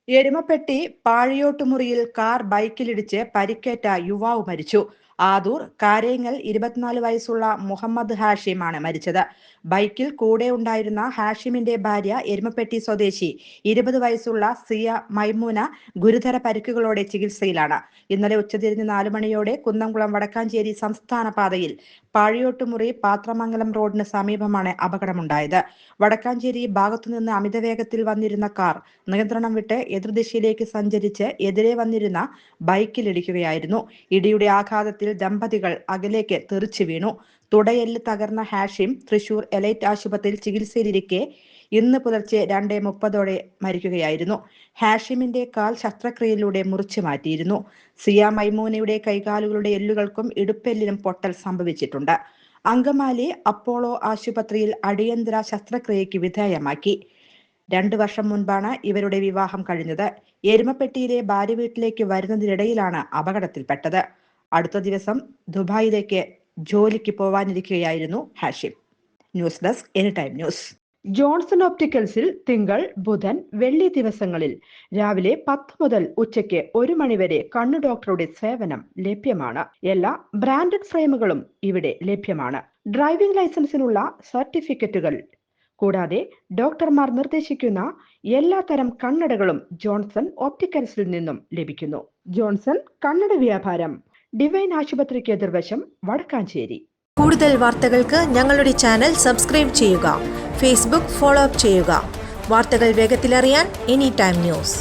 Erumapetty പാഴിയോട്ടുമുറിയിൽ car ബൈക്കിലിടിച്ച് പരിക്കേറ്റ യുവാവ് മരിച്ചു. ആദൂർ കാരേങ്ങൽ 24 വയസ്സുള്ള മുഹമ്മദ് ഹാഷിമാണ് മരിച്ചത്. ബൈക്കിൽ കൂടെ ഉണ്ടായിരുന്ന ഹാഷിമിന്റെ ഭാര്യ എരുമപ്പെട്ടി സ്വദേശി 20 വയസ്സുള്ള സിയ മൈമൂന ഗുരുതര പരിക്കുകളോടെ ചികിത്സയിലാണ്. ഇന്നലെ ഉച്ചതിരിഞ്ഞ് 4 മണിയോടെ കുന്നംകുളം വടക്കാഞ്ചേരി സംസ്ഥാന പാതയിൽ പാഴിയോട്ടുമുറി പാത്രമംഗലം റോഡിന് സമീപമാണ് അപകടമുണ്ടായത്. വടക്കാഞ്ചേരി ഭാഗത്തുനിന്ന് അമിതവേഗത്തിൽ വന്നിരുന്ന കാർ നിയന്ത്രണം വിട്ട് എതിർദിശയിലേക്ക് സഞ്ചരിച്ച് എതിരെ വന്നിരുന്ന ബൈക്കിലിടിക്കുകയായിരുന്നു. ഇടിയുടെ ആഘാതത്തിൽ ദമ്പതികൾ അകലേക്ക് തെറിച്ചു വീണു. തുടയെല്ല് തകർന്ന ഹാഷിം തൃശൂർ എലൈറ്റ് ആശുപത്രിയിൽ ചികിത്സയിലിരിക്കെ ഇന്ന് പുലർച്ചെ 2:30 മരിക്കുകയായിരുന്നു. ഹാഷിമിന്റെ കാൽ ശസ്ത്രക്രിയയിലൂടെ മുറിച്ചു മാറ്റിയിരുന്നു. സിയ മൈമൂനയുടെ കൈകാലുകളുടെ എല്ലുകൾക്കും ഇടുപ്പെല്ലിനും പൊട്ടൽ സംഭവിച്ചിട്ടുണ്ട്. അങ്കമാലി അപ്പോളോ ആശുപത്രിയിൽ അടിയന്തര ശസ്ത്രക്രിയയ്ക്ക് വിധേയമാക്കി. 2 വർഷം മുൻപാണ് ഇവരുടെ വിവാഹം കഴിഞ്ഞത്. എരുമപ്പെട്ടിയിലെ ഭാര്യ വീട്ടിലേക്ക് വരുന്നതിനിടയിലാണ് അപകടത്തിൽപ്പെട്ടത്. അടുത്ത ദിവസം ദുബായിലേക്ക് ജോലിക്ക് പോവാനിരിക്കുകയായിരുന്നു Hashim. News desk anytime news. Johnson ഓപ്റ്റിക്കൽസിൽ തിങ്കൾ, ബുധൻ, വെള്ളി ദിവസങ്ങളിൽ രാവിലെ 10 മുതൽ ഉച്ചയ്ക്ക് 1 മണി വരെ കണ്ണു ഡോക്ടറുടെ സേവനം ലഭ്യമാണ്. എല്ലാ ബ്രാൻഡഡ് ഫ്രെയിമുകളും ഇവിടെ ലഭ്യമാണ്. ഡ്രൈവിംഗ് ലൈസൻസിനുള്ള സർട്ടിഫിക്കറ്റുകൾ കൂടാതെ ഡോക്ടർമാർ നിർദ്ദേശിക്കുന്ന എല്ലാ തരം കണ്ണടകളും ജോൺസൺ ഓപ്റ്റിക്കൽസിൽ നിന്നും ലഭിക്കുന്നു. ജോൺസൺ കണ്ണട വ്യാപാരം, ഡിവൈൻ ആശുപത്രിക്ക് എതിർവശം, വടക്കാഞ്ചേരി. കൂടുതൽ വാർത്തകൾക്ക് ഞങ്ങളുടെ ചാനൽ സബ്സ്ക്രൈബ് ചെയ്യുക. ഫേസ്ബുക്ക് ഫോളോ അപ്പ് ചെയ്യുക. വാർത്തകൾ വേഗത്തിലറിയാൻ എനി ടൈം ന്യൂസ്.